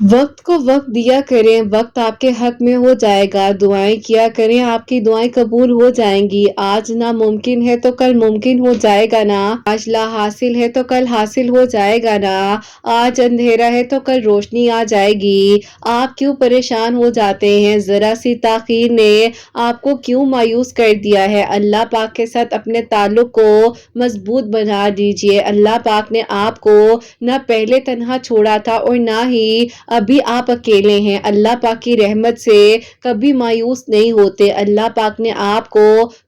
वक्त को वक्त दिया करें, वक्त आपके हक में हो जाएगा। दुआएं किया करें, आपकी दुआएं कबूल हो जाएंगी। आज ना मुमकिन है तो कल मुमकिन हो जाएगा ना। आज ला हासिल है तो कल हासिल हो जाएगा ना। आज अंधेरा है तो कल रोशनी आ जाएगी। आप क्यों परेशान हो जाते हैं? जरा सी ताखीर ने आपको क्यों मायूस कर दिया है? अल्लाह पाक के साथ अपने ताल्लुक को मजबूत बना दीजिए। अल्लाह पाक ने आपको न पहले तन्हा छोड़ा था और ना ही अभी आप अकेले हैं। अल्लाह पाक की रहमत से कभी मायूस नहीं होते। अल्लाह पाक ने आपको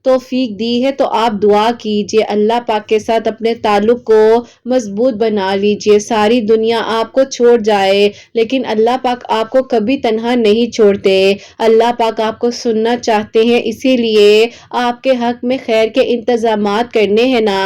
तौफीक दी है तो आप दुआ कीजिए, अल्लाह पाक के साथ अपने ताल्लुक को मजबूत बना लीजिए। सारी दुनिया आपको छोड़ जाए लेकिन अल्लाह पाक आपको कभी तन्हा नहीं छोड़ते। अल्लाह पाक आपको सुनना चाहते हैं, इसीलिए आपके हक में खैर के इंतजामात करने हैं ना।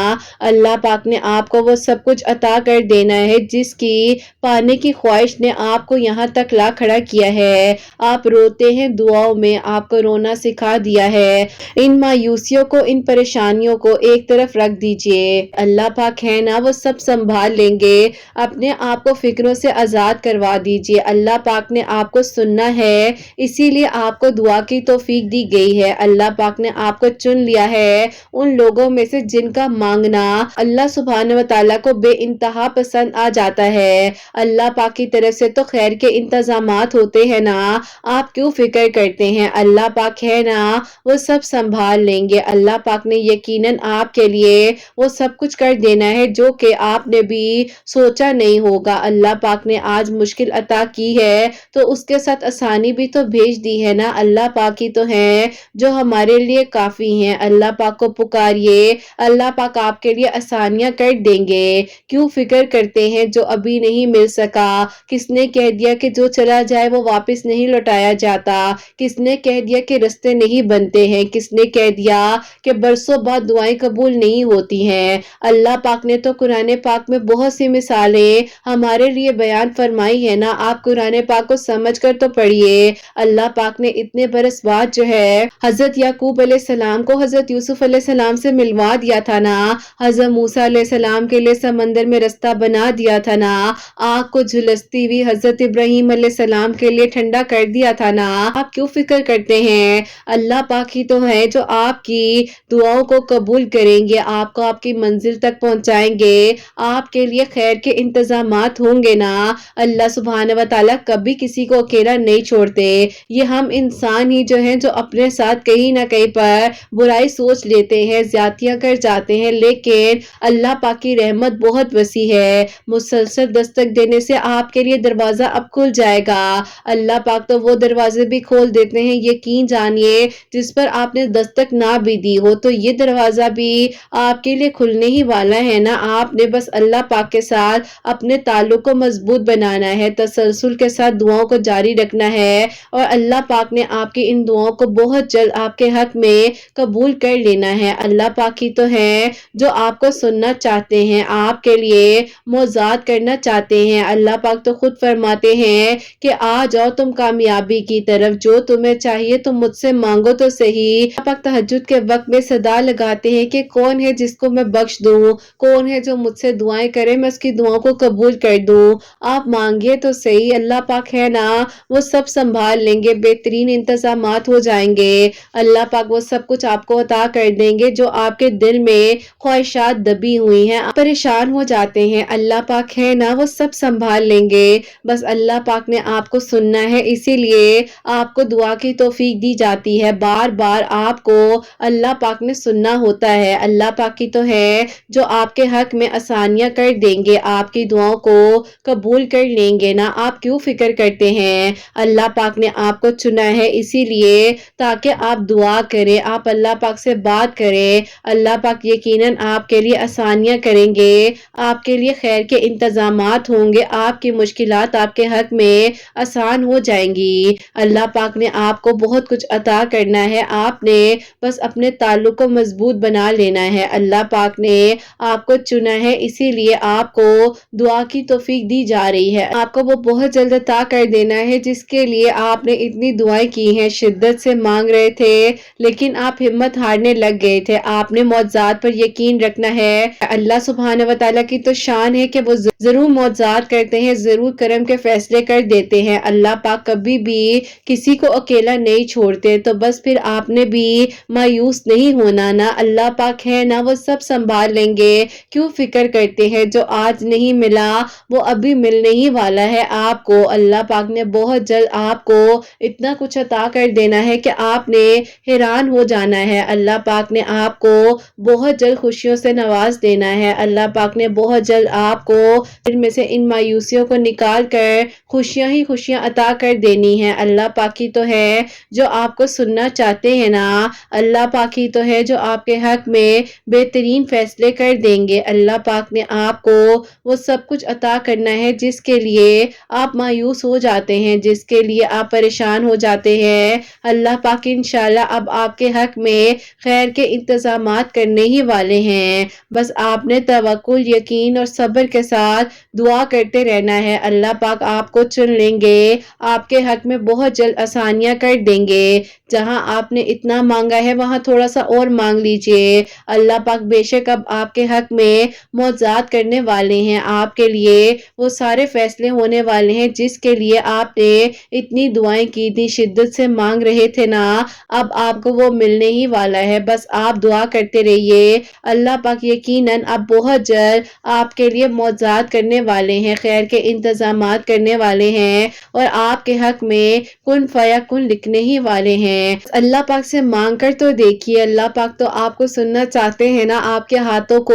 अल्लाह पाक ने आपको वो सब कुछ अता कर देना है जिसकी पाने की ख्वाहिश ने आपको यहाँ तक ला खड़ा किया है। आप रोते हैं, दुआओं में आपको रोना सिखा दिया है। इन मायूसियों को, इन परेशानियों को एक तरफ रख दीजिए। अल्लाह पाक है ना, वो सब संभाल लेंगे। अपने आप को फिक्रों से आजाद करवा दीजिए। अल्लाह पाक ने आपको सुनना है, इसीलिए आपको दुआ की तौफीक दी गई है। अल्लाह पाक ने आपको चुन लिया है उन लोगों में से जिनका मांगना अल्लाह सुब्हान व तआला को बेइंतहा पसंद आ जाता है। अल्लाह पाक की तरफ से तो खैर के इंतजामात होते हैं ना, आप क्यों फिक्र करते हैं? अल्लाह पाक है ना, वो सब संभाल लेंगे। अल्लाह पाक ने यकीनन आपके लिए वो सब कुछ कर देना है जो कि आपने भी सोचा नहीं होगा। अल्लाह पाक ने आज मुश्किल अता की है तो उसके साथ आसानी भी तो भेज दी है ना। अल्लाह पाक ही तो हैं जो हमारे लिए काफी हैं। अल्लाह पाक को पुकारिए, अल्लाह पाक आपके लिए आसानियां कर देंगे। क्यों फिक्र करते हैं जो अभी नहीं मिल सका? किसने कह दिया कि जो चला जाए वो वापस नहीं लौटाया जाता? किसने कह दिया कि रास्ते नहीं बनते हैं? किसने कह दिया कि बरसों बाद दुआएं कबूल नहीं होती हैं? अल्लाह पाक ने तो कुरान पाक में बहुत सी मिसालें हमारे लिए बयान फरमाई है ना। आप कुरान पाक को समझ कर तो पढ़िए। अल्लाह पाक ने इतने बरस बाद जो है हजरत याकूब अलैहिस्सलाम को हजरत यूसुफ अलैहिस्सलाम से मिलवा दिया था ना। हजरत मूसा अलैहिस्सलाम के लिए समंदर में रास्ता बना दिया था ना। आग को झुलसती हुई हजरत इब्राहिम अलैहिस्सलाम के लिए ठंडा कर दिया था ना। आप क्यों फिक्र करते हैं? अल्लाह पाक ही तो है जो आपकी दुआओं को कबूल करेंगे, आपको आपकी मंजिल तक पहुंचाएंगे। आपके लिए खैर के इंतजामात होंगे ना। अल्लाह सुब्हान व तआला कभी किसी को अकेला नहीं छोड़ते। ये हम इंसान ही जो हैं जो अपने साथ कहीं ना कहीं पर बुराई सोच लेते हैं, ज्यादतियां कर जाते हैं, लेकिन अल्लाह पाक की रहमत बहुत वसी है। मुसलसल दस्तक देने से आपके लिए दरवाजा अब खुल जाएगा। अल्लाह पाक तो वो दरवाजे भी खोल देते हैं, यकीन जानिए, जिस पर आपने दस्तक ना भी दी हो तो ये दरवाजा भी आपके लिए खुलने ही वाला है ना। आपने बस अल्लाह पाक के साथ अपने ताल्लुक को मजबूत बनाना है, तसलसल के साथ दुआओं को जारी रखना है और अल्लाह पाक ने आपकी इन दुआओं को बहुत जल्द आपके हक में कबूल कर लेना है। अल्लाह पाक ही तो है जो आपको सुनना चाहते हैं, आपके लिए मौजाद करना चाहते हैं। अल्लाह पाक तो खुद फरमाते हैं कि आ जाओ तुम कामयाबी की तरफ, जो तुम्हें चाहिए तुम मुझसे मांगो तो सही। अल्लाह पाक तहज्जुद के वक्त में सदा लगाते हैं कि कौन है जिसको मैं बख्श दूं, कौन है जो मुझसे दुआएं करे मैं उसकी दुआओं को कबूल कर दूं। आप मांगिए तो सही, अल्लाह पाक है ना, वो सब संभाल लेंगे, बेहतरीन इंतजामात हो जाएंगे। अल्लाह पाक वो सब कुछ आपको अता कर देंगे जो आपके दिल में ख्वाहिशात दबी हुई हैं, आप परेशान हो जाते हैं। अल्लाह पाक है ना, वो सब संभाल लेंगे। बस अल्लाह पाक ने आपको सुनना है, इसीलिए आपको दुआ की तौफीक दी जाती है। बार बार आपको अल्लाह पाक ने सुनना होता है। अल्लाह पाक की तो है जो आपके हक में आसानियां कर देंगे, आपकी दुआओं को कबूल कर लेंगे ना। आप क्यों फिक्र करते हैं? अल्लाह पाक ने आपको चुना है इसीलिए ताकि आप दुआ करें, आप अल्लाह पाक से बात करें। अल्लाह पाक यकीनन आपके लिए आसानियां करेंगे, आपके लिए खैर के इंतजामात होंगे, आपकी मुश्किलात आपके हक में आसान हो जाएंगी। अल्लाह पाक ने आपको बहुत कुछ अता करना है, आपने बस अपने ताल्लुक को मजबूत बना लेना है। अल्लाह पाक ने आपको चुना है इसीलिए आपको दुआ की तौफीक दी जा रही है। आपको वो बहुत जल्द अता कर देना है जिसके लिए आपने इतनी दुआएं की हैं, शिद्दत से मांग रहे थे लेकिन आप हिम्मत हारने लग गए थे। आपने मौजज़ात पर यकीन रखना है। अल्लाह सुब्हान व तआला की तो शान है कि वो जरूर मौजज़ात करते हैं, जरूर करम के فیصلے کر دیتے ہیں۔ اللہ پاک کبھی بھی کسی کو اکیلا نہیں چھوڑتے، تو بس پھر آپ نے بھی مایوس نہیں ہونا نا، اللہ پاک ہے نا، وہ سب سنبھال لیں گے۔ کیوں فکر کرتے ہیں؟ جو آج نہیں ملا وہ ابھی ملنے ہی والا ہے آپ کو۔ اللہ پاک نے بہت جلد آپ کو اتنا کچھ عطا کر دینا ہے کہ آپ نے حیران ہو جانا ہے۔ اللہ پاک نے آپ کو بہت جلد خوشیوں سے نواز دینا ہے۔ اللہ پاک نے بہت جلد آپ کو ان میں سے ان مایوسیوں کو نکال کر خوشیاں ہی خوشیاں عطا کر دینی ہیں۔ اللہ پاک ہی تو ہے جو آپ کو سننا چاہتے ہیں نا، اللہ پاک ہی تو ہے جو آپ کے حق میں بہترین فیصلے کر دیں گے۔ اللہ پاک نے آپ کو وہ سب کچھ عطا کرنا ہے جس کے لیے آپ مایوس ہو جاتے ہیں، جس کے لیے آپ پریشان ہو جاتے ہیں۔ اللہ پاک انشاءاللہ اب آپ کے حق میں خیر کے انتظامات کرنے ہی والے ہیں۔ بس آپ نے توکل، یقین اور صبر کے ساتھ دعا کرتے رہنا ہے۔ اللہ پاک آپ کو چن لیں گے، آپ کے حق میں بہت جلد آسانیاں کر دیں گے۔ جہاں آپ نے اتنا مانگا ہے وہاں تھوڑا سا اور مانگ لیجئے۔ اللہ پاک بے شک اب آپ کے حق میں معجزات کرنے والے ہیں، آپ کے لیے وہ سارے فیصلے ہونے والے ہیں جس کے لیے آپ نے اتنی دعائیں کی تھی، شدت سے مانگ رہے تھے نا، اب آپ کو وہ ملنے ہی والا ہے۔ بس آپ دعا کرتے رہیے، اللہ پاک یقیناً اب بہت جلد آپ کے لیے معجزات کرنے والے ہیں، خیر کے انتظامات کرنے والے ہیں اور آپ کے حق میں کن فیکن لکھنے ہی والے ہیں۔ اللہ پاک سے مانگ کر تو دیکھیے، اللہ پاک تو آپ کو سننا چاہتے ہیں نا، آپ کے ہاتھوں کو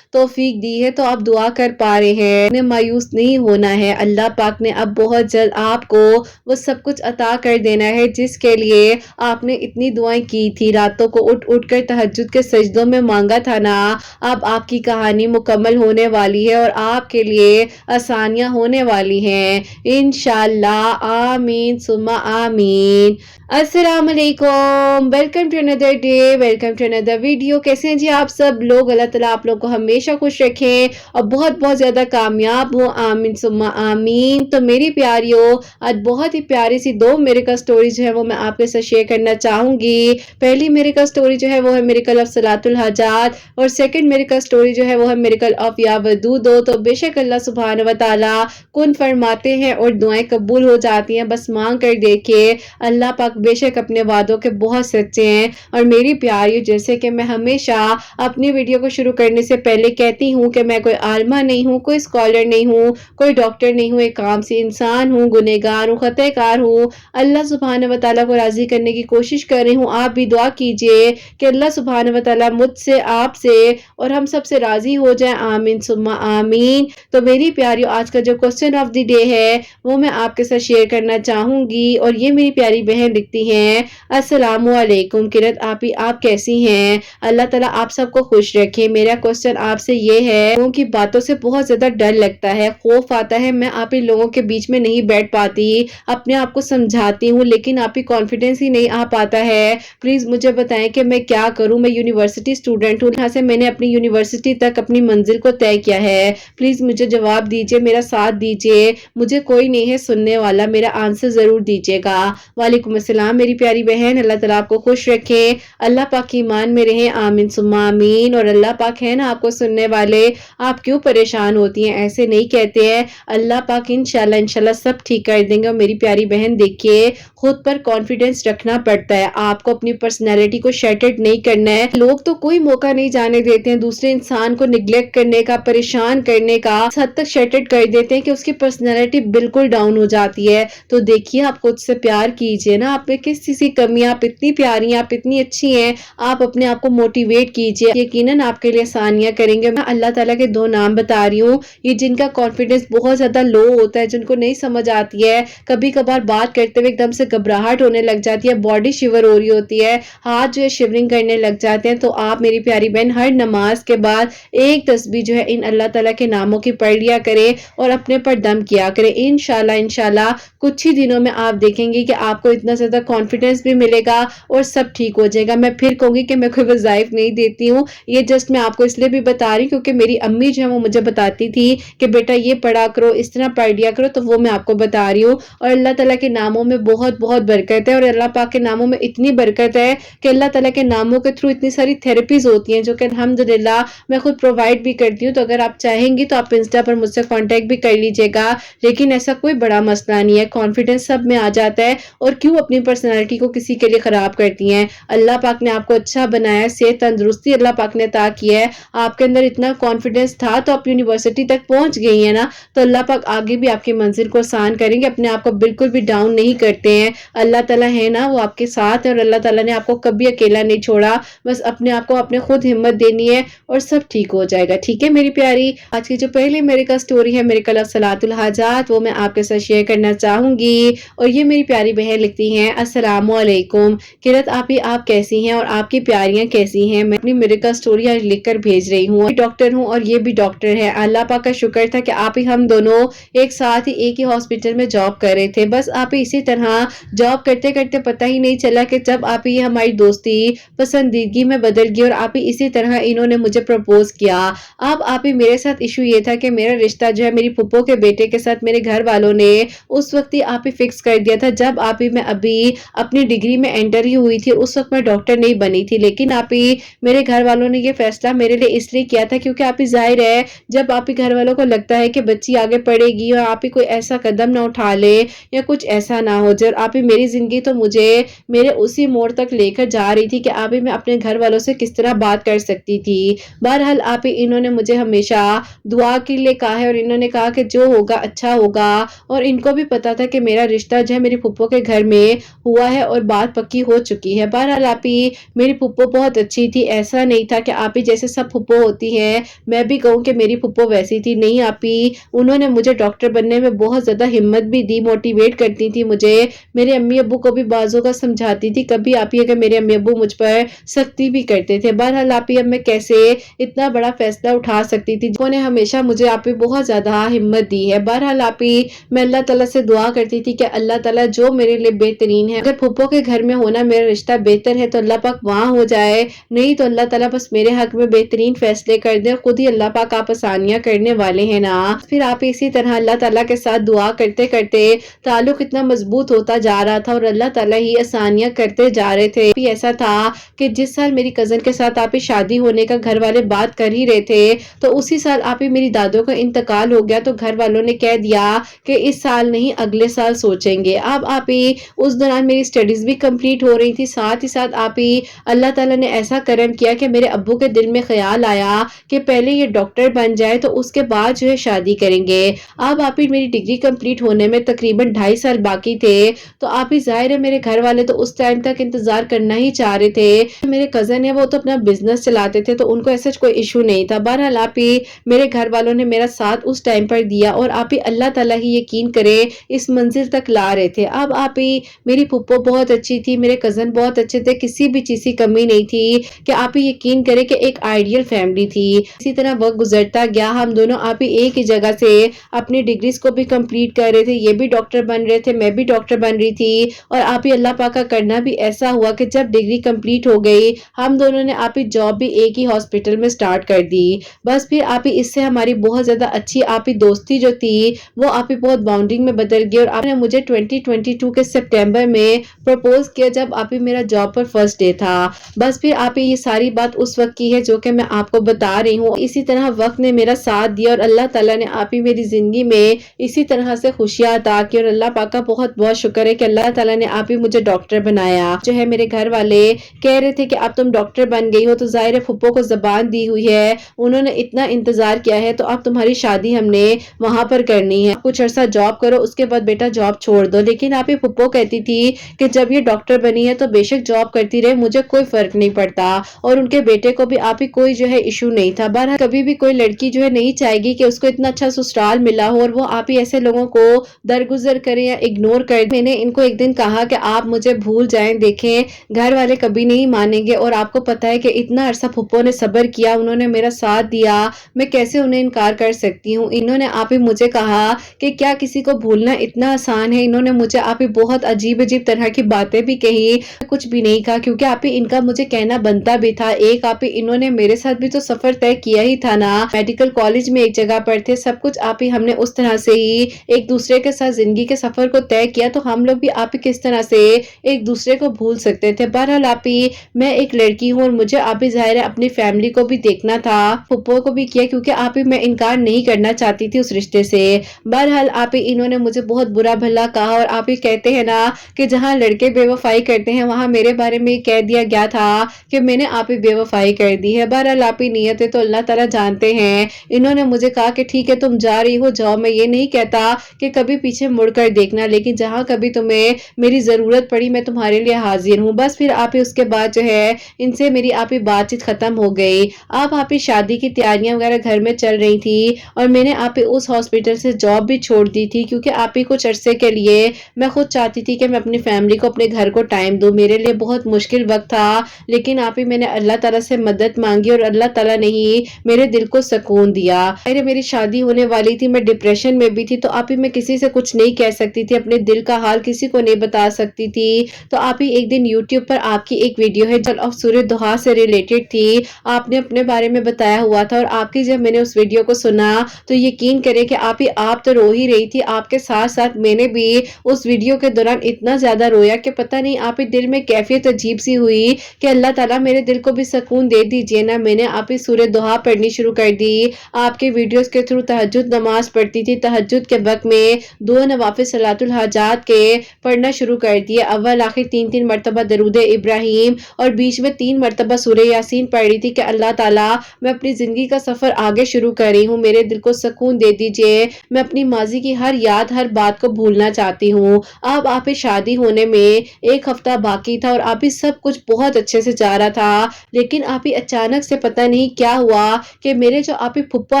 توفیق دی ہے تو آپ دعا کر پا رہے ہیں، انہیں مایوس نہیں ہونا ہے۔ اللہ پاک نے اب بہت جلد آپ کو وہ سب کچھ عطا کر دینا ہے جس کے لیے آپ نے اتنی دعائیں کی تھی، راتوں کو اٹھ اٹھ کر تہجد کے سجدوں میں مانگا تھا نا، اب آپ کی کہانی مکمل ہونے والی ہے اور آپ کے لیے آسانیاں ہونے والی ہیں انشاءاللہ۔ آمین ثم آمین۔ السلام علیکم، welcome to another day, welcome to another video. کیسے ہیں جی آپ سب لوگ؟ اللہ تعالیٰ آپ لوگ کو ہمیشہ خوش رکھیں اور بہت بہت زیادہ کامیاب ہوں، آمین ثم آمین۔ تو میری پیاریوں، آج بہت ہی پیاری سی دو میریکل سٹوری جو ہے وہ میں آپ کے ساتھ شیئر کرنا چاہوں گی۔ پہلی میریکل سٹوری جو ہے وہ ہے میریکل آف صلاۃ الحاجات اور سیکنڈ میریکل سٹوری جو ہے وہ ہے میریکل آف یا ودودو۔ تو بے شک اللہ سبحانہ و تعالیٰ کن فرماتے ہیں اور دعائیں قبول ہو جاتی ہیں، بس مانگ کر دیکھیے۔ اللہ پاک بے شک اپنے وعدوں کے بہت سچے ہیں۔ اور میری پیاریوں، جیسے کہ میں ہمیشہ اپنی ویڈیو کو شروع کرنے سے پہلے کہتی ہوں کہ میں کوئی عالمہ نہیں ہوں، کوئی اسکالر نہیں ہوں، کوئی ڈاکٹر نہیں ہوں، ایک عام سی انسان ہوں، گنہگار ہوں، خطا کار ہوں۔ اللہ سبحانہ و تعالیٰ کو راضی کرنے کی کوشش کر رہی ہوں۔ آپ بھی دعا کیجئے کہ اللہ سبحانہ و تعالیٰ مجھ سے، آپ سے اور ہم سب سے راضی ہو جائیں، آمین ثم آمین۔ تو میری پیاریوں، آج کا جو کوسچن آف دی ڈے ہے وہ میں آپ کے ساتھ شیئر کرنا چاہوں گی اور یہ میری پیاری بہن لکھتی ہیں، السلام علیکم قرت آپی، آپ کیسی ہیں؟ اللہ تعالیٰ آپ سب کو خوش رکھے۔ میرا کوسچن آپ سے یہ ہے، لوگوں کی باتوں سے بہت زیادہ ڈر لگتا ہے، خوف آتا ہے، میں آپ ہی لوگوں کے بیچ میں نہیں بیٹھ پاتی، اپنے آپ کو سمجھاتی ہوں لیکن آپ ہی کانفیڈنس ہی نہیں آ پاتا ہے، پلیز مجھے بتائیں کہ میں کیا کروں۔ میں یونیورسٹی اسٹوڈنٹ ہوں، یہاں سے میں نے اپنی یونیورسٹی تک اپنی منزل کو طے کیا ہے، پلیز مجھے جواب دیجئے، میرا ساتھ دیجئے، مجھے کوئی نہیں ہے سننے والا، میرا آنسر ضرور دیجئے گا۔ وعلیکم السلام میری پیاری بہن، اللہ تعالیٰ آپ کو خوش رکھے، اللہ پاک کی ایمان میں رہیں، آمین ثم آمین۔ اور اللہ پاک ہے نا آپ کو سننے والے، آپ کیوں پریشان ہوتی ہیں؟ ایسے نہیں کہتے ہیں، اللہ پاک انشاءاللہ سب ٹھیک کر دیں گے۔ اور میری پیاری بہن دیکھیے، خود پر کانفیڈنس رکھنا پڑتا ہے، آپ کو اپنی پرسنالٹی کو شیٹرڈ نہیں کرنا ہے۔ لوگ تو کوئی موقع نہیں جانے دیتے ہیں دوسرے انسان کو نگلیکٹ کرنے کا، پریشان کرنے کا، اس حد تک شیٹرڈ کر دیتے ہیں کہ اس کی پرسنالٹی بالکل ڈاؤن ہو جاتی ہے۔ تو دیکھیے، آپ خود سے پیار کیجئے نا، آپ میں کس چیز کی کمی ہے؟ آپ اتنی پیاری ہیں، آپ اتنی اچھی ہیں، آپ اپنے آپ کو موٹیویٹ کیجئے، یقیناً آپ کے لیے آسانیاں کریں گے۔ میں اللہ تعالیٰ کے دو نام بتا رہی ہوں، یہ جن کا کانفیڈنس بہت زیادہ لو ہوتا ہے، جن کو نہیں سمجھ آتی ہے، کبھی کبھار بات کرتے ہوئے ایک دم سے گھبراہٹ ہونے لگ جاتی ہے، باڈی شیور ہو رہی ہوتی ہے، ہاتھ جو ہے شیورنگ کرنے لگ جاتے ہیں، تو آپ میری پیاری بہن ہر نماز کے بعد ایک تسبیح جو ہے ان اللہ تعالیٰ کے ناموں کی پڑھ لیا کریں اور اپنے پر دم کیا کریں۔ انشاءاللہ کچھ ہی دنوں میں آپ دیکھیں گے کہ آپ کو اتنا زیادہ کانفیڈنس कॉन्फिडेंस भी मिलेगा और सब ठीक हो जाएगा। मैं फिर कहूँगी कि मैं कोई वज़ाइफ नहीं देती हूँ, ये जस्ट मैं आपको इसलिए भी बता रही हूँ क्योंकि मेरी अम्मी जो है वो मुझे बताती थी कि बेटा ये पढ़ा करो, इस तरह पढ़ लिया करो, तो वो मैं आपको बता रही हूँ। और अल्लाह ताला के नामों में बहुत बहुत बरकत है और अल्लाह पाक के नामों में इतनी बरकत है कि अल्लाह ताला के नामों के थ्रू इतनी सारी थेरेपीज होती हैं जो कि अल्हम्दुलिल्लाह मैं खुद प्रोवाइड भी करती हूँ। तो अगर आप चाहेंगी तो आप इंस्टा पर मुझसे कांटेक्ट भी कर लीजिएगा, लेकिन ऐसा कोई बड़ा मसला नहीं है, कॉन्फिडेंस सब में आ जाता है। और क्यों अपनी पर्सनैलिटी को किसी के लिए खराब करती हैं? अल्लाह पाक ने आपको अच्छा बनाया, सेहत तंदुरुस्ती अल्लाह पाक ने अता की है, आपके अंदर इतना कॉन्फिडेंस था तो आप यूनिवर्सिटी तक पहुंच गई है ना, तो अल्लाह पाक आगे भी आपकी मंजिल को आसान करेंगे। अपने आप को बिल्कुल भी डाउन नहीं करते हैं, अल्लाह ताला है ना वो आपके साथ है और अल्लाह ताला ने आपको कभी अकेला नहीं छोड़ा। बस अपने आप को आपने खुद हिम्मत देनी है और सब ठीक हो जाएगा। ठीक है मेरी प्यारी, आज की जो पहली मेरे का स्टोरी है मेरे कल सलातुल हाजात, वो मैं आपके साथ शेयर करना चाहूंगी। और ये मेरी प्यारी बहन लिखती हैं, अस्सलाम वालेकुम किरत आपी, आप कैसी हैं और आपकी प्यारियां कैसी हैं? मैं अपनी मेरे का स्टोरी आज लिखकर भेज रही हूँ। डॉक्टर हूँ और ये भी डॉक्टर है, अल्लाह पाक का शुक्र था कि आप ही हम दोनों एक साथ ही एक ही हॉस्पिटल में जॉब कर रहे थे। बस आप ही इसी तरह जॉब करते करते पता ही नहीं चला कि जब आप ही हमारी दोस्ती पसंदीदगी में बदल गई और आप ही इसी तरह इन्होंने मुझे प्रपोज किया। अब आप ही मेरे साथ इशू ये था कि मेरा रिश्ता जो है मेरी फूफो के बेटे के साथ मेरे घर वालों ने उस वक्त ही आप ही फिक्स कर दिया था जब आप ही मैं अभी अपनी डिग्री में एंटर ही हुई थी। उस वक्त मैं डॉक्टर नहीं बनी थी, लेकिन आप ही मेरे घर वालों ने ये फैसला मेरे लिए इसलिए किया था क्योंकि आप ही जाहिर है जब आप ही घर वालों को लगता है कि बच्ची आगे पढ़ेगी और आप ही कोई ऐसा कदम ना उठा ले या कुछ ऐसा ना हो जाए। और आप ही मेरी जिंदगी तो मुझे मेरे उसी मोड़ तक लेकर जा रही थी कि आप ही मैं अपने घर वालों से किस तरह बात कर सकती थी। बहरहाल आप ही इन्होंने मुझे हमेशा दुआ के लिए कहा है और इन्होंने कहा कि जो होगा अच्छा होगा। और इनको भी पता था कि मेरा रिश्ता जो है मेरी फूफो के घर में हुआ है और बात पक्की हो चुकी है। बहरहाल आप ही मेरी फूफो बहुत अच्छी थी, ऐसा नहीं था कि आप ही जैसे सब फूफो होती हैं मैं भी कहूँ कि मेरी फूफो वैसी थी, नहीं। आप ही उन्होंने मुझे डॉक्टर बनने में बहुत ज्यादा हिम्मत भी दी, मोटिवेट करती थी मुझे, मेरे अम्मी अब्बू को भी बाजू का समझाती थी, कभी आप ही अगर मेरे अम्मी अब्बू मुझ पर सख्ती भी करते थे। बहरहाल आप ही अब मैं कैसे इतना बड़ा फैसला उठा सकती थी, जिन्होंने हमेशा मुझे आप ही बहुत ज्यादा हिम्मत दी है। बहरहाल आप ही मैं अल्लाह ताला से दुआ करती थी कि अल्लाह ताला जो मेरे लिए बेहतरीन है, अगर फूफो के घर में होना मेरा रिश्ता बेहतर है तो अल्लाह पाक वहां हो जाए, नहीं तो अल्लाह ताला बस मेरे हक में बेहतरीन फैसले कर दे। खुद ही अल्लाह पाक आप आसानियां करने वाले हैं ना। फिर आप इसी तरह अल्लाह ताला के साथ दुआ करते करते ताल्लुक इतना मजबूत होता जा रहा था और अल्लाह ताला ही आसानियां करते जा रहे थे। भी ऐसा था कि जिस साल मेरी कजन के साथ आप ही शादी होने का घर वाले बात कर ही रहे थे तो उसी साल आप ही मेरी दादों का इंतकाल हो गया, तो घर वालों ने कह दिया कि इस साल नहीं अगले साल सोचेंगे। अब आप ही उस दौरान मेरी स्टडीज भी कंप्लीट हो रही थी, साथ ही साथ आप ही अल्लाह ताला ने ऐसा करम किया कि मेरे अब्बू के दिल में ख्याल आया कि पहले ये डॉक्टर बन जाए तो उसके बाद जो है शादी करेंगे। अब आप ही मेरी डिग्री कंप्लीट होने में तकरीबन 2.5 साल बाकी थे, तो आप ही जाहिर है मेरे घर वाले तो उस टाइम तक इंतजार करना ही चाह रहे थे। मेरे कजन है वो तो अपना बिजनेस चलाते थे तो उनको ऐसा कोई इशू नहीं था। बहरहाल आप ही मेरे घर वालों ने मेरा साथ उस टाइम पर दिया और आप ही अल्लाह ताला ही यकीन करे इस मंजिल तक ला रहे थे। अब आप ही मेरी फूफो बहुत अच्छी थी, मेरे कजन बहुत अच्छे थे, किसी भी चीज की कमी नहीं थी कि आप ही यकीन करे कि एक आइडियल फैमिली थी। इसी तरह वक्त गुजरता गया, हम दोनों आप ही एक ही जगह से अपनी डिग्रीज को भी कंप्लीट कर रहे थे, ये भी डॉक्टर बन रहे थे, मैं भी डॉक्टर बन रही थी। और आप ही अल्लाह पाक का करना भी ऐसा हुआ कि जब डिग्री कंप्लीट हो गई हम दोनों ने आप ही जॉब भी एक ही हॉस्पिटल में स्टार्ट कर दी। बस फिर आप ही इससे हमारी बहुत ज्यादा अच्छी आप ही दोस्ती जो थी वो आप ही बहुत बाउंडिंग में बदल गई और आपने मुझे 2022 के सितंबर में प्रपोज किया जब आप ही मेरा जॉब पर फर्स्ट डे था। बस फिर आप ही ये सारी बात उस वक्त की है जो कि मैं आपको बता रही हूँ। इसी तरह वक्त ने मेरा साथ दिया और अल्लाह ताला ने आप ही मेरी जिंदगी में इसी तरह से खुशियां अता की और अल्लाह पाक का बहुत बहुत शुक्र है कि अल्लाह ताला ने आप ही मुझे डॉक्टर बनाया। जो है मेरे घर वाले कह रहे थे कि अब तुम डॉक्टर बन गई हो तो जाहिर है फूफो को जबान दी हुई है, उन्होंने इतना इंतजार किया है तो अब तुम्हारी शादी हमने वहां पर करनी है, कुछ अर्सा जॉब करो उसके बाद बेटा जॉब छोड़ दो। लेकिन आप ही फूफो कहती थी कि जब ये डॉक्टर बनी है तो बेशक जॉब करती रहे, मुझे कोई फर्क नहीं पड़ता। और उनके बेटे को भी आप ही कोई जो है इशू नहीं था। बहरहाल कभी भी कोई लड़की जो है नहीं चाहेगी कि उसको इतना अच्छा ससुराल मिला हो और वो आप ही ऐसे लोगों को दरगुजर करे या इग्नोर करे। मैंने इनको एक दिन कहा कि आप मुझे भूल जाएं, देखें घर वाले कभी नहीं मानेंगे और आपको पता है कि इतना अरसा फूफो ने सब्र किया, उन्होंने मेरा साथ दिया, मैं कैसे उन्हें इनकार कर सकती हूँ। इन्होंने आप ही मुझे कहा कि क्या किसी को भूलना इतना आसान है। इन्होंने मुझे आप ही बहुत अजीब अजीब तरह की बातें भी कही, कुछ भी नहीं कहा क्योंकि आप ही इनका मुझे कहना बनता भी था। एक आप ही इन्होंने मेरे साथ भी तो सफर तय किया ही था ना, मेडिकल कॉलेज में एक जगह पर थे, सब कुछ आप ही हमने उस तरह से ही एक दूसरे के साथ जिंदगी के सफर को तय किया, तो हम लोग भी आप ही किस तरह से एक दूसरे को भूल सकते थे। बहरहाल आप ही मैं एक लड़की हूँ और मुझे आप ही जाहिर है अपनी फैमिली को भी देखना था, फुप्पो को भी किया क्योंकि आप ही मैं इनकार नहीं करना चाहती थी उस रिश्ते से। बहरहाल आप ही इन्होंने मुझे बहुत बुरा भला कहा और आप ही कहते हैं ना कि जहाँ लड़के बेवफाई करते हैं वहां मेरे बारे में कह दिया गया था कि मैंने आप ही बेवफाई कर दी है। बहरहाल आप ही नियतें तो अल्लाह ताला जानते हैं। इन्होंने मुझे कहा कि ठीक है तुम जा रही हो जाओ, मैं ये नहीं कहता कि कभी पीछे मुड़कर देखना, लेकिन जहां कभी तुम्हें मेरी जरूरत पड़ी मैं तुम्हारे लिए हाजिर हूँ। बस फिर आप ही उसके बाद जो है इनसे मेरी आप ही बातचीत खत्म हो गई। अब आप ही शादी की तैयारियां वगैरह घर में चल रही थी और मैंने आप ही उस हॉस्पिटल से जॉब भी छोड़ दी थी क्योंकि आप ही कुछ अरसे के लिए मैं खुद चाहती थी कि मैं अपनी फैमिली को अपने घर को टाइम दूं। मेरे लिए बहुत मुश्किल वक्त था, लेकिन आप ही मैंने अल्लाह ताला से मदद मांगी और अल्लाह ताला ने ही मेरे दिल को सुकून दिया। अरे मेरी शादी होने वाली थी, मैं डिप्रेशन में भी थी, तो आप ही मैं किसी से कुछ नहीं कह सकती थी, अपने दिल का हाल किसी को नहीं बता सकती थी। तो आप ही एक दिन यूट्यूब पर आपकी एक वीडियो है जो सूर्य दुहा से रिलेटेड थी, आपने अपने बारे में बताया हुआ था और आपकी जब मैंने उस वीडियो को सुना तो यकीन करें कि आप तो रो ही रही थी, आपके साथ साथ मैंने भी उस वीडियो के दौरान इतना ज्यादा रोया कि पता नहीं आप ही दिल में कैफियत अजीब सी हुई कि अल्लाह ताला मेरे दिल को भी सुकून दे दीजिए ना। मैंने आप ही सूर्य दुहा पढ़नी शुरू कर दी, आपके वीडियोस के थ्रू तहज्जुद नमाज पढ़ती थी, तहज्जुद के वक्त में दो नवाफिल सलातुल हाजात के पढ़ना शुरू कर दिए, अव्वल आखिर 3-3 मरतबा दरूद इब्राहिम और बीच में 3 मरतबा सूरह यासीन पढ़ रही थी कि अल्लाह ताला मैं अपनी जिंदगी का सफर आगे शुरू कर रही हूँ, मेरे दिल को सुकून दे दीजिए, मैं अपनी माजी की हर याद हर बात को भूलना चाहती हूँ। अब आप ही शादी होने में एक हफ्ता बाकी था और आप ही सब कुछ बहुत अच्छे से जा रहा था, लेकिन आप ही अचानक से पता नहीं क्या हुआ कि मेरे जो आप ही फुप्पा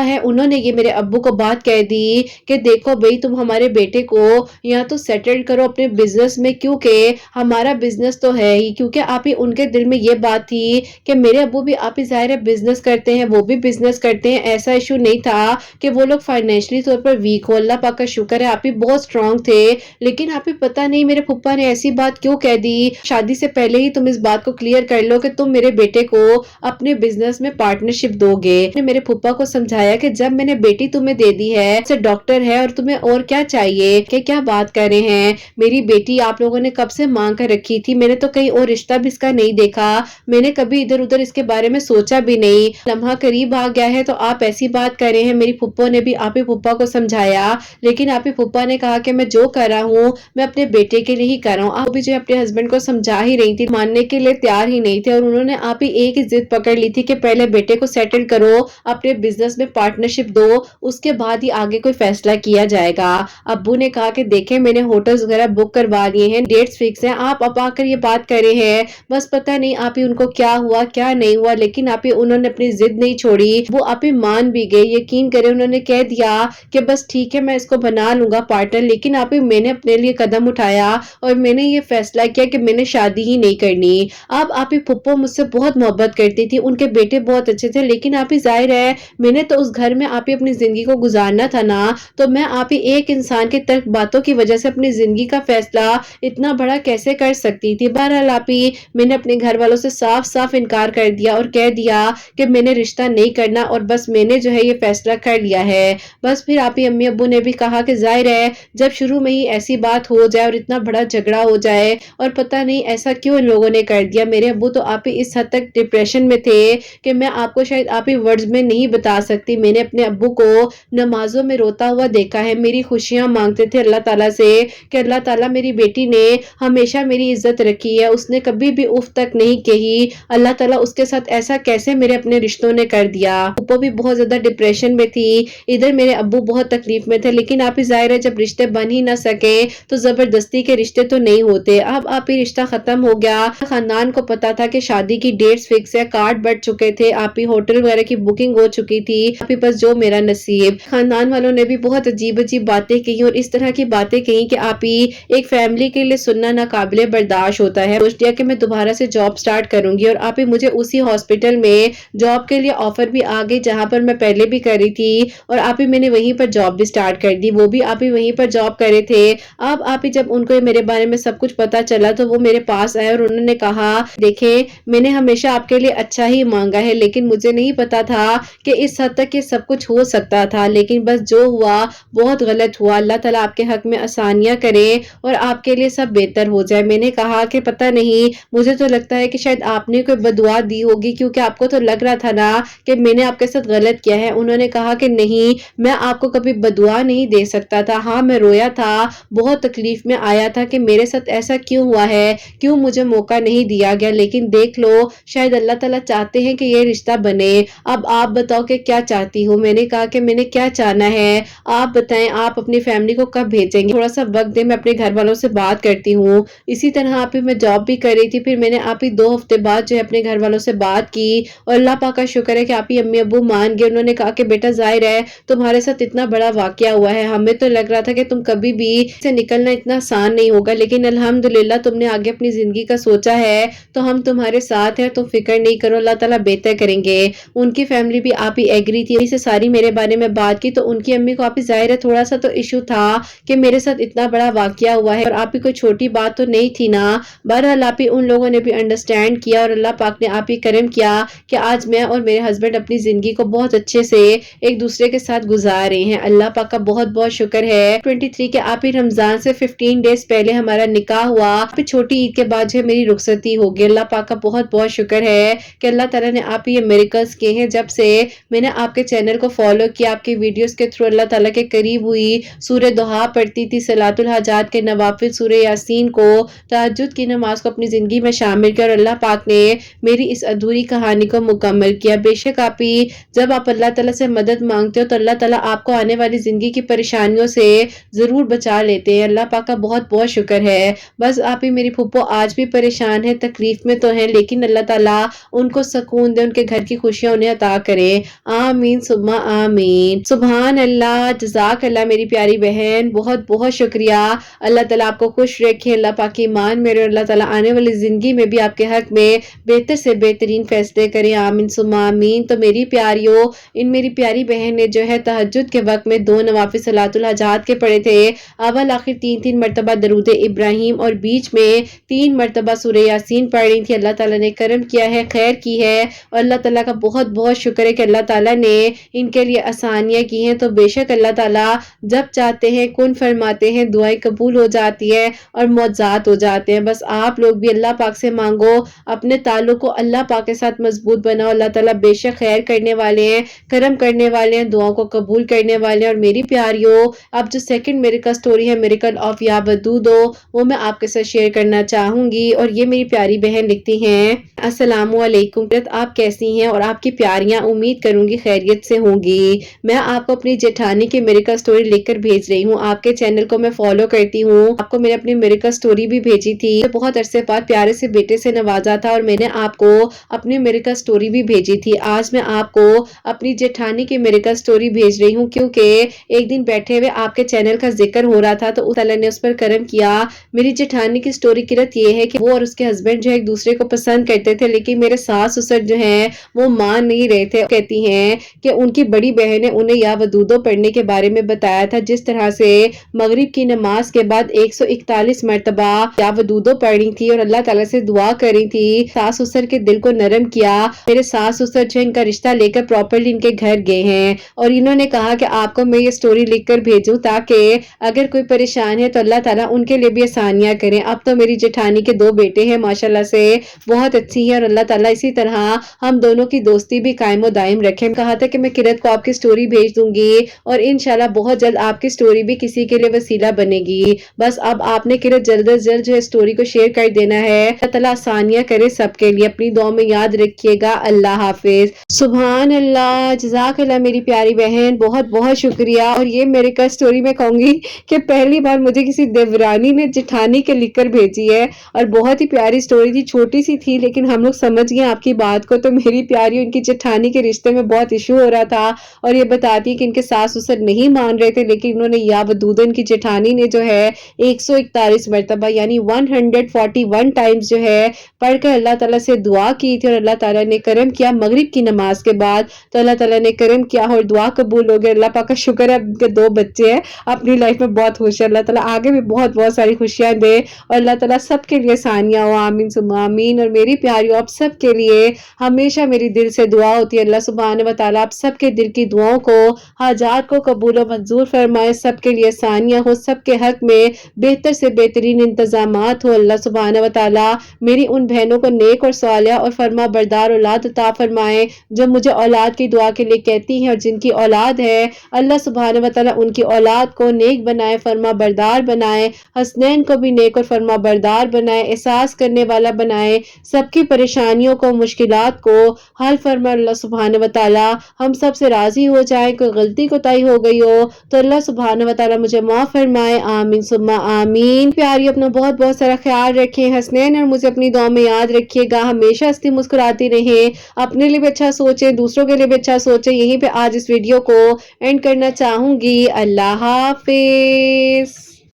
है उन्होंने ये मेरे अब्बू को बात कह दी कि देखो भाई तुम हमारे बेटे को या तो सेटल करो अपने बिजनेस में, क्योंकि हमारा बिजनेस तो है ही, क्योंकि आप ही उनके दिल में ये बात थी कि मेरे अब्बू भी आप ही जाहिर है बिजनेस करते हैं, वो भी बिजनेस करते हैं, ऐसा इशू नहीं था कि वो लोग फाइनेंशियली तौर पर वीक हो, अल्लाह पाक का शुक्र है आप ही बहुत स्ट्रांग थे। लेकिन आप ही पता नहीं मेरे फुप्पा ने ऐसी बात क्यों कह दी, शादी से पहले ही तुम इस बात को क्लियर कर लो कि तुम मेरे बेटे को अपने बिजनेस में पार्टनरशिप दोगे। मेरे फुप्पा को समझाया कि जब मैंने बेटी तुम्हें दे दी है, से डॉक्टर है और तुम्हें और क्या चाहिए, कि क्या बात कर रहे हैं, मेरी बेटी आप लोगों ने कब से मांग कर रखी थी, मैंने तो कहीं और रिश्ता भी इसका नहीं देखा, मैंने कभी इधर उधर इसके बारे में सोचा भी नहीं, लम्हा करीब आ गया है तो आप ऐसी बात कर रहे हैं। मेरी फुप्पो ने भी आप ही फुप्पा को समझाया, लेकिन आप ही फुप्पा ने कहा कि मैं जो कर रहा हूँ मैं अपने बेटे के लिए ही कर रहा हूँ। आप भी जो अपने हस्बैंड को समझा ही रही थी, मानने के लिए तैयार ही नहीं थे और उन्होंने आप ही एक ही जिद पकड़ ली थी कि पहले बेटे को सेटल करो, अपने बिजनेस में पार्टनरशिप दो, उसके बाद ही आगे कोई फैसला किया जाएगा। अब्बू ने कहा कि देखें मैंने होटल्स वगैरह बुक करवा लिए हैं, डेट्स फिक्स हैं, आप अब आकर ये बात कर रहे हैं, बस पता नहीं आप ही उनको क्या हुआ क्या नहीं हुआ, लेकिन आप ही उन्होंने अपनी जिद नहीं छोड़ी, वो आप ही मान भी गए। यकीन करें उन्होंने कह दिया कि बस ठीक है मैं इसको बना लूंगा पार्टनर, लेकिन आप ही मैंने अपने लिए कदम उठाया और मैंने ये फैसला किया कि मैंने शादी ही नहीं करनी। अब आप ही फुप्पो मुझसे बहुत मोहब्बत करती थी, उनके बेटे बहुत अच्छे थे, लेकिन आप ही जाहिर है मैंने तो उस घर में आप ही अपनी जिंदगी को गुजारना था ना, तो मैं आप ही एक इंसान के तर्क बातों की वजह से अपनी जिंदगी का फैसला इतना बड़ा कैसे कर सकती थी। बहरहाल आप ही मैंने अपने घर वालों से साफ साफ इनकार कर दिया और कह दिया कि मैंने रिश्ता नहीं करना और बस मैंने जो है ये फैसला कर लिया है। बस फिर आप ही अम्मी अब्बू ने भी कहा कि जाहिर है जब शुरू में ही ऐसी बात हो जाए और इतना बड़ा झगड़ा हो जाए और पता नहीं ऐसा क्यों इन लोगों ने कर दिया। मेरे अब्बू तो आप ही इस हद तक डिप्रेशन में थे कि मैं आपको शायद आप ही वर्ड्स में नहीं बता सकती। मैंने अपने अब्बू को नमाजों में रोता हुआ देखा है, मेरी खुशियां मांगते थे अल्लाह ताला से कि अल्लाह ताला मेरी बेटी ने हमेशा मेरी इज्जत रखी है, उसने कभी भी उफ तक नहीं कही, अल्लाह ताला उसके साथ ऐसा कैसे मेरे अपने रिश्तों ने कर दिया। अब्बू भी बहुत ज्यादा डिप्रेशन में थी, इधर मेरे अब्बू बहुत तकलीफ में थे, लेकिन आप ही जाहिर है जब रिश्ते बन ही ना सके तो जबरदस्ती के रिश्ते तो नहीं होते। अब आप ही रिश्ता खत्म हो गया, खानदान को पता था कि शादी की डेट्स फिक्स है, कार्ड बढ़ चुके थे, आप ही होटल वगैरह की बुकिंग हो चुकी थी, आप ही बस जो मेरा नसीब। खानदान वालों ने भी बहुत अजीब अजीब बातें कही और इस तरह की बातें कही कि आप ही एक फैमिली के लिए सुनना नाकाबिले बर्दाश्त होता है। सोच लिया कि मैं दोबारा से जॉब स्टार्ट करूंगी और आप ही मुझे उसी हॉस्पिटल में जॉब के लिए ऑफर भी आ गई जहां पर मैं पहले भी करी थी और आप ही मैंने वहीं पर जॉब भी स्टार्ट कर दी, वो भी आप ही वहीं पर जॉब करे थे। अब आप ही जब उनको मेरे बारे में सब सब कुछ पता चला तो वो मेरे पास आए और उन्होंने कहा, देखें मैंने हमेशा आपके लिए अच्छा ही मांगा है, लेकिन मुझे नहीं पता था कि इस हद तक ये सब कुछ हो सकता था। लेकिन बस जो हुआ बहुत गलत हुआ। अल्लाह ताला आपके हक में आसानियां करे और आपके लिए सब बेहतर हो जाए। मैंने कहा कि पता नहीं, मुझे तो लगता है कि शायद आपने कोई बदुआ दी होगी, क्योंकि आपको तो लग रहा था ना कि मैंने आपके साथ गलत किया है। उन्होंने कहा कि नहीं, मैं आपको कभी बदुआ नहीं दे सकता था। हाँ, मैं रोया था, बहुत तकलीफ में आया था कि मेरे साथ ऐसा क्यों हुआ है, क्यों मुझे मौका नहीं दिया गया। लेकिन देख लो, शायद अल्लाह ताला चाहते हैं कि ये रिश्ता बने। अब आप बताओ कि क्या चाहती हो। मैंने कहा कि मैंने क्या चाहना है, आप बताएं, आप अपनी फैमिली को कब भेजेंगे, थोड़ा सा वक्त दे, मैं अपने घर वालों से बात करती हूँ। इसी तरह आप ही मैं जॉब भी कर रही थी, फिर मैंने आप ही 2 हफ्ते बाद जो है अपने घर वालों से बात की और अल्लाह पाक का शुक्र है कि आप ही अम्मी अब्बू मान गए। उन्होंने कहा कि बेटा जाहिर है तुम्हारे साथ इतना बड़ा वाकया हुआ है, हमें तो लग रहा था कि तुम कभी भी से निकलना इतना आसान नहीं होगा, लेकिन अल्हम्दुलिल्लाह तुमने आगे अपनी जिंदगी का सोचा है, तो हम तुम्हारे साथ हैं, तुम फिक्र नहीं करो, अल्लाह ताला बेहतर करेंगे। उनकी फैमिली भी आप ही एग्री थी, से सारी मेरे बारे में बात की तो उनकी अम्मी को आप ही जाहिर है थोड़ा सा तो इशू था कि मेरे साथ इतना बड़ा वाकया हुआ है और आप ही कोई छोटी बात तो नहीं थी ना। बहरहाल आप ही उन लोगों ने भी अंडरस्टैंड किया और अल्लाह पाक ने आप ही करम किया कि आज मैं और मेरे हस्बैंड अपनी जिंदगी को बहुत अच्छे से एक दूसरे के साथ गुजार रहे हैं। अल्लाह पाक का बहुत बहुत शुक्र है। 23 के आप ही रमजान से 15 डेज पहले हमारा निकाह हुआ, आप ही छोटी ईद के बाद जो है मेरी रुखसती हो गई। अल्लाह पाक का बहुत बहुत शुक्र है कि अल्लाह ताला ने आप ही ये मिरेकल्स किए हैं। जब से मैंने आपके चैनल को फॉलो किया, आपकी वीडियोस के थ्रू अल्लाह ताला के करीब हुई, सूरह दुहा पढ़ती थी, सलातुल हाजात के नवाफिल, सूरह यासीन को, तहज्जुद की नमाज को अपनी जिंदगी में शामिल किया और अल्लाह पाक ने मेरी इस अधूरी कहानी को मुकम्मल किया। बेशक आप ही जब आप अल्लाह ताला से मदद मांगते हो तो अल्लाह ताला आपको आने वाली जिंदगी की परेशानियों से जरूर बचा लेते हैं। अल्लाह पाक का बहुत बहुत शुक्र है। बस आप ही मेरी फुप्पो आज भी परेशान है, तकलीफ में तो है, लेकिन अल्लाह ताला उनको सुकून दे, उनके घर की खुशियां उन्हें अता करे। आमीन सुम्मा आमीन। सुभान अल्लाह, जज़ाक अल्लाह मेरी प्यारी बहन, बहुत बहुत शुक्रिया। अल्लाह ताला आपको खुश रखे, अल्लाह पाक की ईमान मेरे, अल्लाह ताला आने वाली जिंदगी में भी आपके हक में बेहतर से बेहतरीन फैसले करे। आमीन सुम्मा आमीन। तो मेरी प्यारियों, इन मेरी प्यारी बहन ने जो है तहज्जुद के वक्त में 2 नवाफिल सलातुल हाजात के पढ़े थे। अव्वल आखिर 3-3 मरतबा दरूद इब्राहिम और बीच में 3 मरतबा सूरह यासीन पढ़ रही थी। अल्लाह ताला ने करम किया है, खैर की है और अल्लाह ताला का बहुत बहुत शुक्र है कि अल्लाह ताला ने इनके लिए आसानियां की हैं। तो बेशक अल्लाह ताला जब चाहते हैं कुन फरमाते हैं, दुआएं कबूल हो जाती है और मौजात हो जाते हैं। बस आप लोग भी अल्लाह पाक से मांगो, अपने ताल्लुक को अल्लाह पाक के साथ मजबूत बनाओ। अल्लाह ताला बेशक खैर करने वाले हैं, करम करने वाले हैं, दुआओं को कबूल करने वाले हैं। और मेरी प्यारियों, अब जो सेकंड मिरेकल स्टोरी है, मिरेकल ऑफ या वदूदो, वो मैं आपके साथ शेयर करना चाहूंगी। और ये मेरी प्यारी बहन लिखती हैं, अस्सलामु अलैकुम, आप कैसी हैं और आपकी प्यारियां उम्मीद करूंगी खैरियत से होंगी। मैं आपको अपनी जेठानी की मिरेकल स्टोरी लिखकर भेज रही हूँ। आपके चैनल को मैं फॉलो करती हूँ, आपको मैंने अपनी मिरेकल स्टोरी भी भेजी थी, बहुत अरसे बाद प्यारे से बेटे से नवाजा था और मैंने आपको अपनी मिरेकल स्टोरी भी भेजी थी। आज मैं आपको अपनी जेठानी की मिरेकल स्टोरी भेज रही हूँ, क्योंकि एक दिन बैठे हुए आपके चैनल का जिक्र हो रहा था तो अल्लाह ने उस पर करम किया। मेरी जेठानी की स्टोरी किरत ये है कि वो और उसके हस्बैंड जो है एक दूसरे को पसंद करते थे, लेकिन मेरे सास ससुर जो है वो मान नहीं रहे थे। कहती हैं कि उनकी बड़ी बहन ने उन्हें या वदूदो पढ़ने के बारे में बताया था, जिस तरह से मगरिब की नमाज के बाद 141 मरतबा या वदूदो पढ़ी थी और अल्लाह ताला से दुआ करी थी। सास ससुर के दिल को नरम किया। मेरे सास ससुर जो इनका रिश्ता लेकर प्रॉपरली इनके घर गए हैं और इन्होंने कहा कि आपको मैं ये स्टोरी लिखकर भेजूं ताकि अगर कोई परेशान है तो अल्लाह ताला उनके लिए भी आसानियां करें। अब तो मेरी जेठानी के 2 बेटे हैं, माशाल्लाह से बहुत अच्छी है और अल्लाह ताला इसी तरह हम दोनों की दोस्ती भी कायम दायम रखें। कहा था कि मैं किरत को आपकी स्टोरी भेज दूंगी और इंशाल्लाह बहुत जल्द आपकी स्टोरी भी किसी के लिए वसीला बनेगी। बस अब आपने किरत जल्द से जल्द जो है स्टोरी को शेयर कर देना है। अल्लाह ताला आसानियां करे सबके लिए। अपनी दुआ में याद रखिएगा। अल्लाह हाफिज। सुभान अल्लाह, जज़ाक अल्लाह मेरी प्यारी बहन, बहुत बहुत शुक्रिया। और ये मेरे का स्टोरी मैं कहूंगी कि पहली बार मुझे किसी देवरानी ने जेठानी के लिखकर भेजी है और बहुत ही प्यारी स्टोरी थी, छोटी सी थी लेकिन हम लोग समझ गए आपकी बात को। तो मेरी प्यारी, उनकी जेठानी के रिश्ते में बहुत इशू हो रहा था और ये बताती है कि इनके सास ससुर नहीं मान रहे थे, लेकिन इन्होंने या वदूद इनकी जेठानी ने जो है 141 मरतबा यानी 141 टाइम्स जो है पढ़कर अल्लाह ताला से दुआ की थी और अल्लाह ताला ने करम किया। मगरिब की नमाज के बाद तो अल्लाह ताला ने करम किया और दुआ कबूल हो गई। अल्लाह पाक का शुक्र है, उनके 2 बच्चे हैं, अपनी लाइफ में बहुत खुश है। अल्लाह ताला आगे भी बहुत बहुत सारी खुशियां خوشیاں دے اور اللہ تعالیٰ سب کے لیے ثانیہ ہو، آمین ثم آمین۔ اور میری پیاریوں آپ سب کے لیے ہمیشہ میری دل سے دعا ہوتی ہے اللہ سبحانہ و تعالیٰ آپ سب کے دل کی دعاؤں کو، حاجات کو قبول و منظور فرمائے، سب کے لیے ثانیہ ہو، سب کے حق میں بہتر سے بہترین انتظامات ہو اللہ سبحانہ و تعالیٰ میری ان بہنوں کو نیک اور صالحہ اور فرما بردار اولاد عطا فرمائے جو مجھے اولاد کی دعا کے لیے کہتی ہیں، اور جن کی اولاد ہے اللہ سبحانہ و تعالیٰ ان کی اولاد کو نیک بنائے، فرما بردار بنائے، حسنین کو بھی نیک اور فرما بردار بنائے، احساس کرنے والا بنائے، سب کی پریشانیوں کو، مشکلات کو حل فرما اللہ سبحانہ و تعالیٰ، ہم سب سے راضی ہو جائے، کوئی غلطی کوتاہی ہو گئی ہو تو اللہ سبحانہ و تعالیٰ مجھے معاف فرمائے، آمین ثم آمین۔ پیاری اپنا بہت بہت سارا خیال رکھیں، حسنین اور مجھے اپنی دعا میں یاد رکھیے گا، ہمیشہ ہنستی مسکراتی رہیں، اپنے لیے بھی اچھا سوچیں، دوسروں کے لیے بھی اچھا سوچیں۔ یہیں پہ آج اس ویڈیو کو اینڈ کرنا چاہوں گی، اللہ حافظ۔